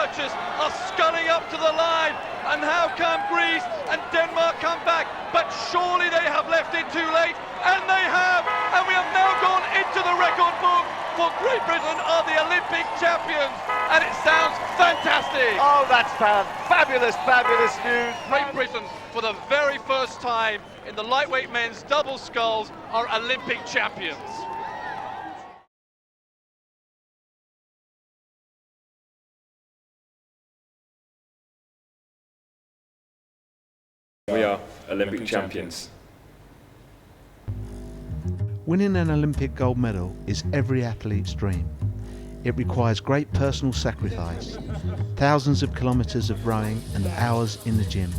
archers are sculling up to the line, and how come Greece and Denmark come back? But surely they have left it too late, and they have, and we have now gone into the record book, for Great Britain are the Olympic champions, and it sounds fantastic. Oh, that's fabulous, fabulous news. Great Britain, for the very first time in the lightweight men's double sculls, are Olympic champions. We are Olympic champions. Winning an Olympic gold medal is every athlete's dream. It requires great personal sacrifice, thousands of kilometres of rowing and hours in the gym.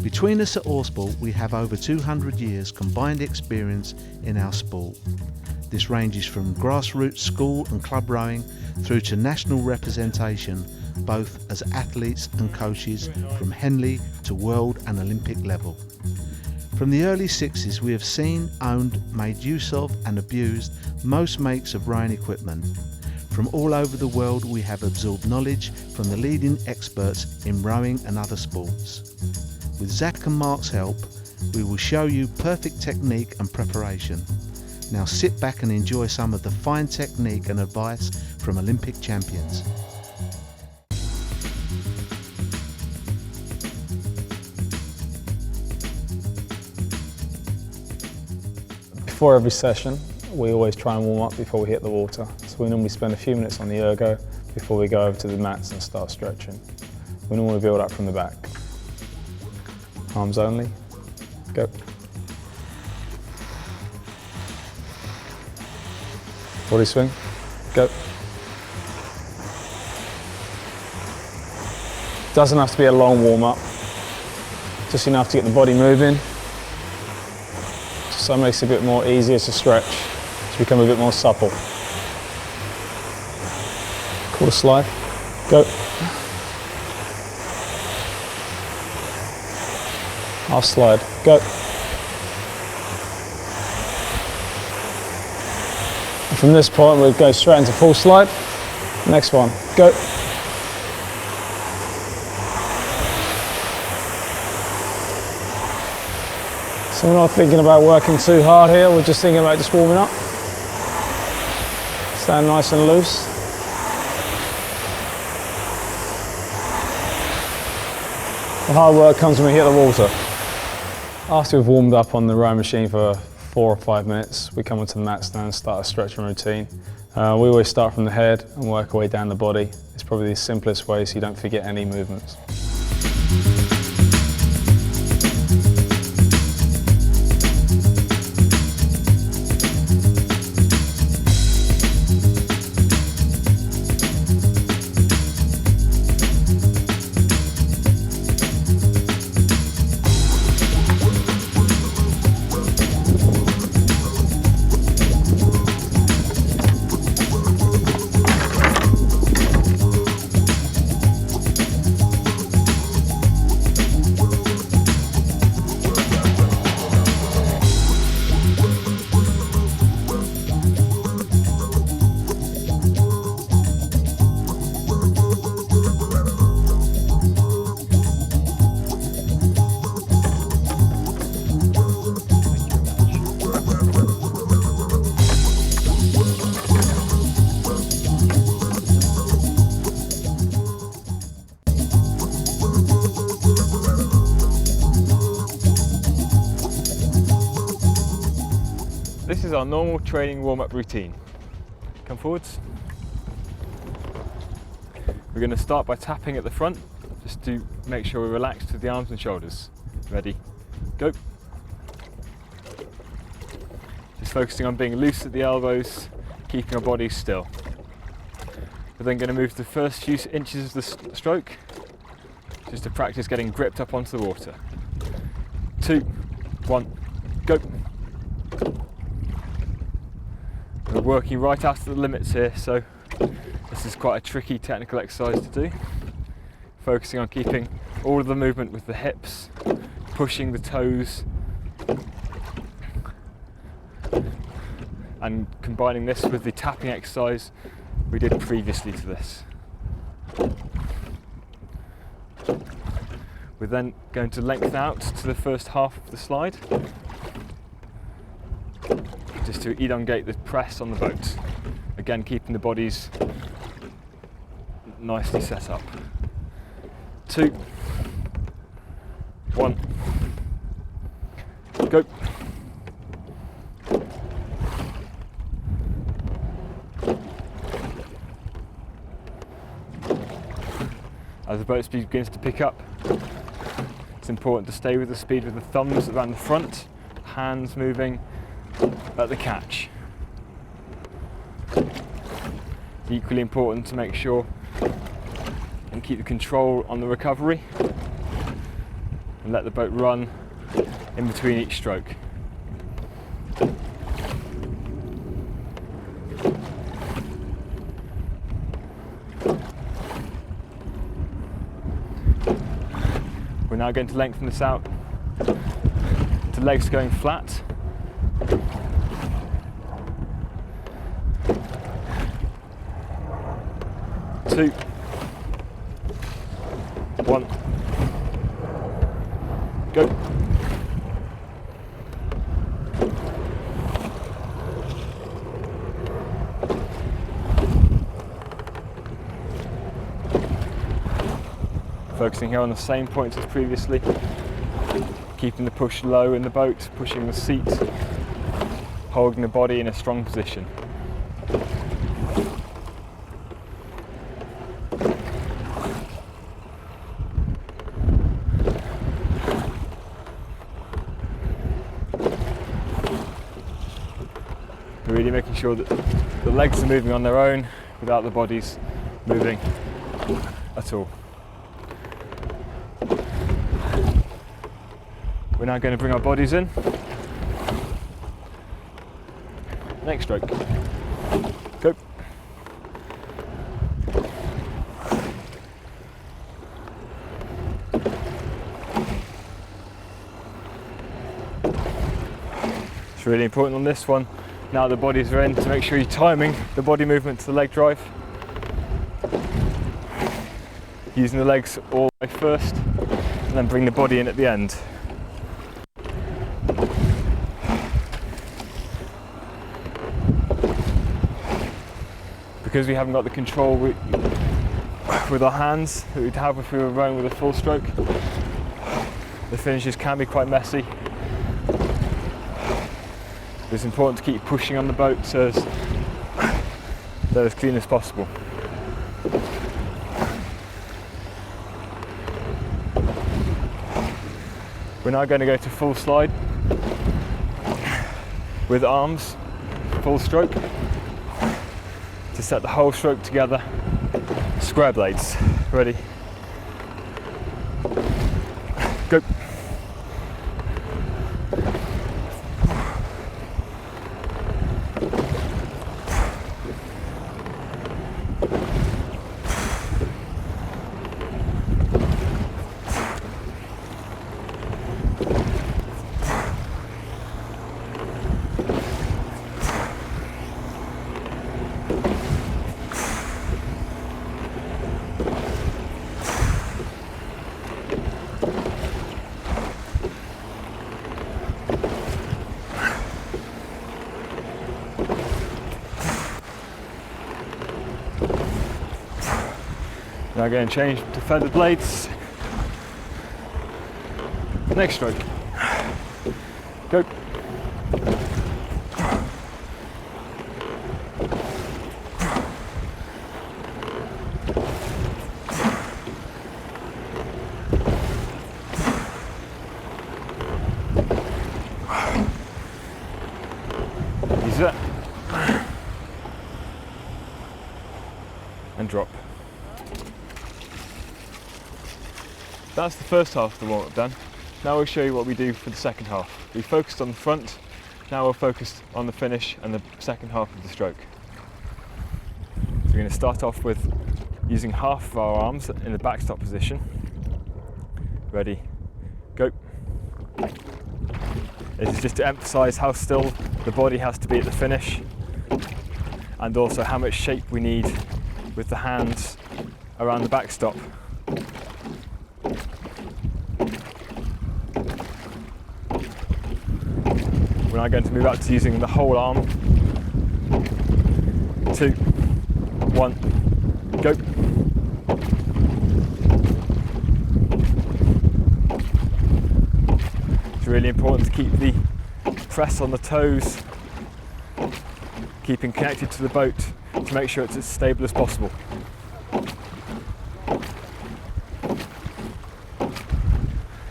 Between us at Oarsport, we have over 200 years combined experience in our sport. This ranges from grassroots school and club rowing through to national representation, both as athletes and coaches from Henley to world and Olympic level. From the early 60s, we have seen, owned, made use of and abused most makes of rowing equipment. From all over the world, we have absorbed knowledge from the leading experts in rowing and other sports. With Zach and Mark's help, we will show you perfect technique and preparation. Now sit back and enjoy some of the fine technique and advice from Olympic champions. Before every session, we always try and warm up before we hit the water. So we normally spend a few minutes on the ergo before we go over to the mats and start stretching. We normally build up from the back. Arms only, go. Body swing, go. Doesn't have to be a long warm up, just enough to get the body moving. So it makes it a bit more easier to stretch, to become a bit more supple. Quarter slide, go. Half slide, go. And from this point we'll go straight into full slide. Next one, go. So we're not thinking about working too hard here, we're just thinking about just warming up. Stand nice and loose. The hard work comes when we hit the water. After we've warmed up on the rowing machine for 4 or 5 minutes, we come onto the mats now and start a stretching routine. We always start from the head and work our way down the body. It's probably the simplest way so you don't forget any movements. This is our normal training warm-up routine. Come forwards. We're going to start by tapping at the front, just to make sure we're relaxed with the arms and shoulders. Ready, go. Just focusing on being loose at the elbows, keeping our bodies still. We're then going to move to the first few inches of the stroke, just to practice getting gripped up onto the water. 2, 1, go. We're working right out to the limits here, so this is quite a tricky technical exercise to do. Focusing on keeping all of the movement with the hips, pushing the toes, and combining this with the tapping exercise we did previously to this. We're then going to lengthen out to the first half of the slide, just to elongate the press on the boat. Again, keeping the bodies nicely set up. 2, 1, go. As the boat speed begins to pick up, it's important to stay with the speed with the thumbs around the front, hands moving at the catch. Equally important to make sure and keep the control on the recovery and let the boat run in between each stroke. We're now going to lengthen this out to legs going flat. Two, 1, go. Focusing here on the same points as previously, keeping the push low in the boat, pushing the seat, holding the body in a strong position. Really making sure that the legs are moving on their own without the bodies moving at all. We're now going to bring our bodies in. Next stroke. Go. It's really important on this one, now the bodies are in, to make sure you're timing the body movement to the leg drive. Using the legs all the way first, and then bring the body in at the end. Because we haven't got the control with our hands that we'd have if we were rowing with a full stroke, the finishes can be quite messy. It's important to keep pushing on the boat so they're as clean as possible. We're now going to go to full slide with arms, full stroke, to set the whole stroke together. Square blades, ready, go. Now going to change to feather blades. Next stroke. Go. Ease it. And drop. That's the first half of the warm-up done. Now we'll show you what we do for the second half. We focused on the front, now we're focused on the finish and the second half of the stroke. So we're going to start off with using half of our arms in the backstop position. Ready, go. This is just to emphasise how still the body has to be at the finish, and also how much shape we need with the hands around the backstop. We're now going to move out to using the whole arm. 2, 1, go. It's really important to keep the press on the toes, keeping connected to the boat to make sure it's as stable as possible.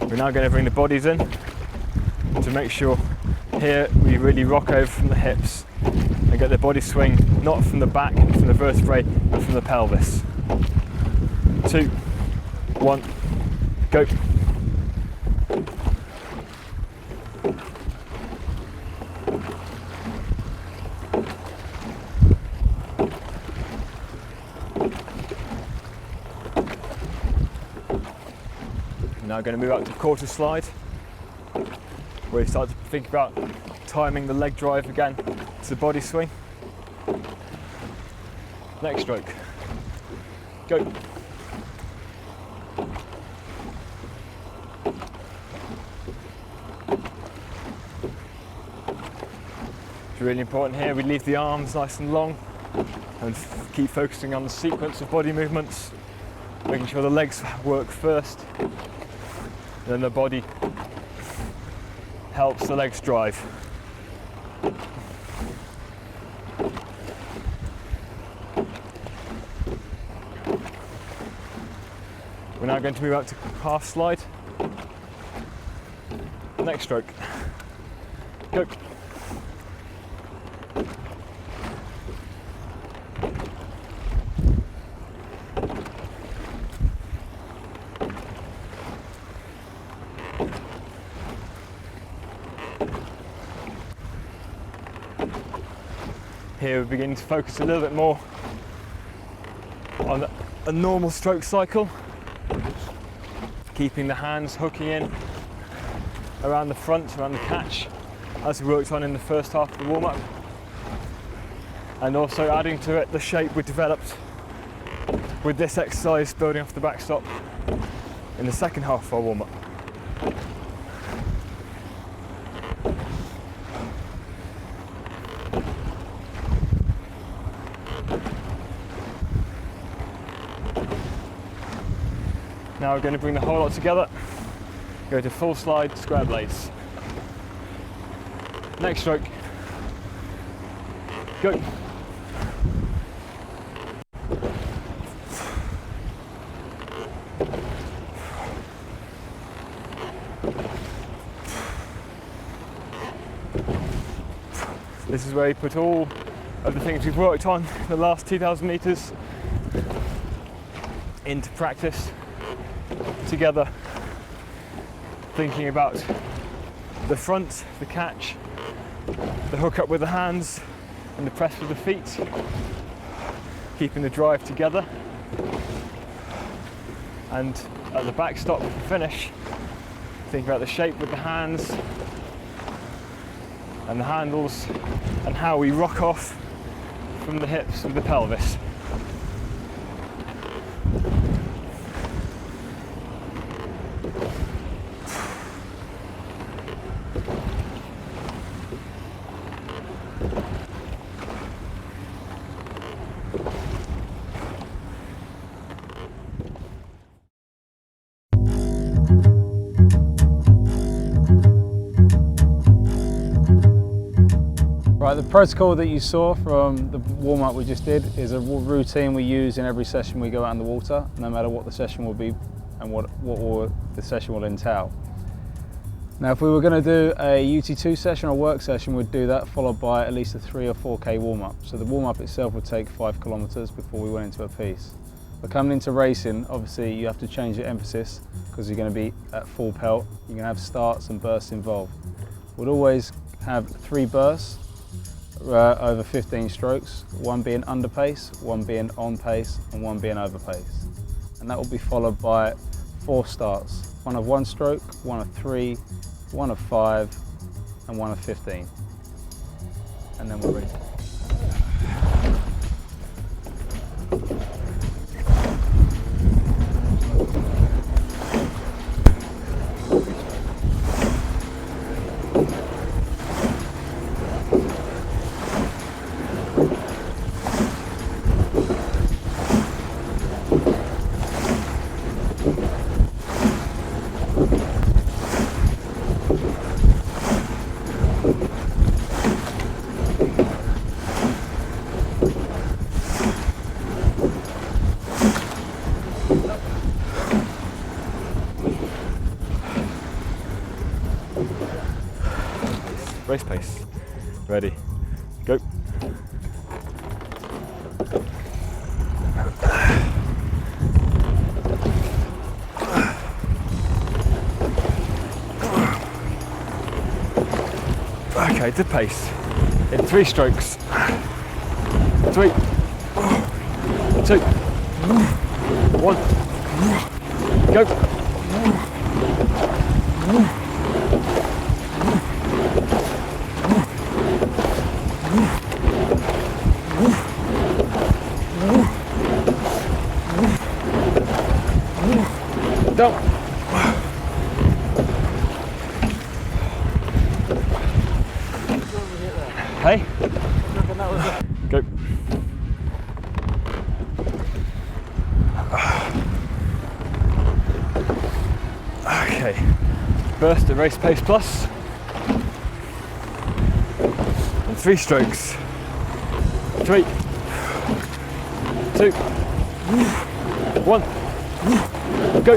We're now going to bring the bodies in to make sure here we really rock over from the hips and get the body swing not from the back, from the vertebrae, but from the pelvis. 2, 1, go. Now going to move out to quarter slide, where you start to think about timing the leg drive again to the body swing. Next stroke, go. It's really important here we leave the arms nice and long and keep focusing on the sequence of body movements, making sure the legs work first. Then the body helps the legs drive. We're now going to move out to half slide. Next stroke. Go. Here we're beginning to focus a little bit more on a normal stroke cycle, keeping the hands hooking in around the front, around the catch, as we worked on in the first half of the warm-up, and also adding to it the shape we developed with this exercise building off the backstop in the second half of our warm-up. Now we're going to bring the whole lot together, go to full slide, square blades. Next stroke, go. This is where you put all of the things we've worked on the last 2,000 metres into practice together, thinking about the front, the catch, the hook up with the hands and the press with the feet, keeping the drive together, and at the backstop finish, think about the shape with the hands and the handles and how we rock off from the hips and the pelvis. Right, the protocol that you saw from the warm-up we just did is a routine we use in every session we go out in the water, no matter what the session will be and what the session will entail. Now, if we were going to do a UT2 session or work session, we'd do that followed by at least a 3 or 4K warm-up. So the warm-up itself would take 5 kilometres before we went into a piece. But coming into racing, obviously you have to change your emphasis because you're going to be at full pelt. You're going to have starts and bursts involved. We'd always have 3 bursts over 15 strokes, 1 being under pace, 1 being on pace, and 1 being over pace. And that will be followed by 4 starts, 1 of 1 stroke, 1 of 3, 1 of 5, and 1 of 15. And then we're ready. race pace. Ready, go. Okay, to pace. In 3 strokes. 3, 2, 1, go. Down. Hey? Go. Okay. Burst at race pace plus. And 3 strokes. 3, 2, 1, go.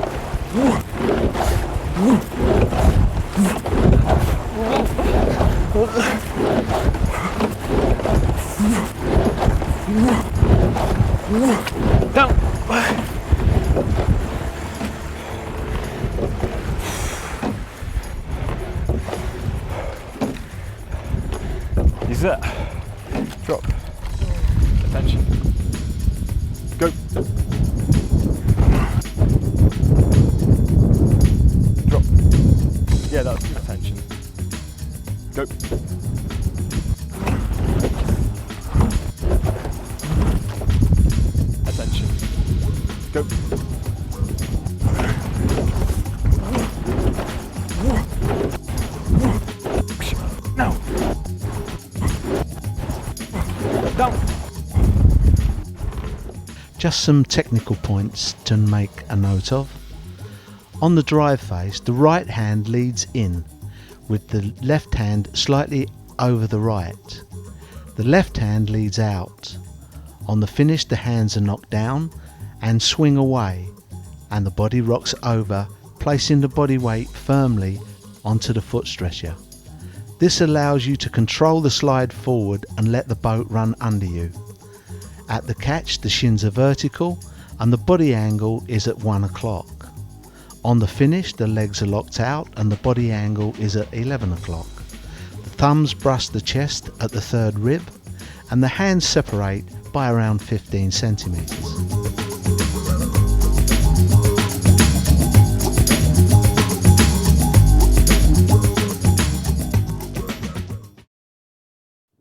Down. Use that. Drop. Attention. Go. Drop. Yeah, that's good attention. Go. Attention. Go. Now. Down. Just some technical points to make a note of. On the drive phase, the right hand leads in, with the left hand slightly over the right. The left hand leads out. On the finish, the hands are knocked down and swing away, and the body rocks over, placing the body weight firmly onto the foot stretcher. This allows you to control the slide forward and let the boat run under you. At the catch, the shins are vertical and the body angle is at 1 o'clock. On the finish, the legs are locked out and the body angle is at 11 o'clock. The thumbs brush the chest at the 3rd rib and the hands separate by around 15 centimeters.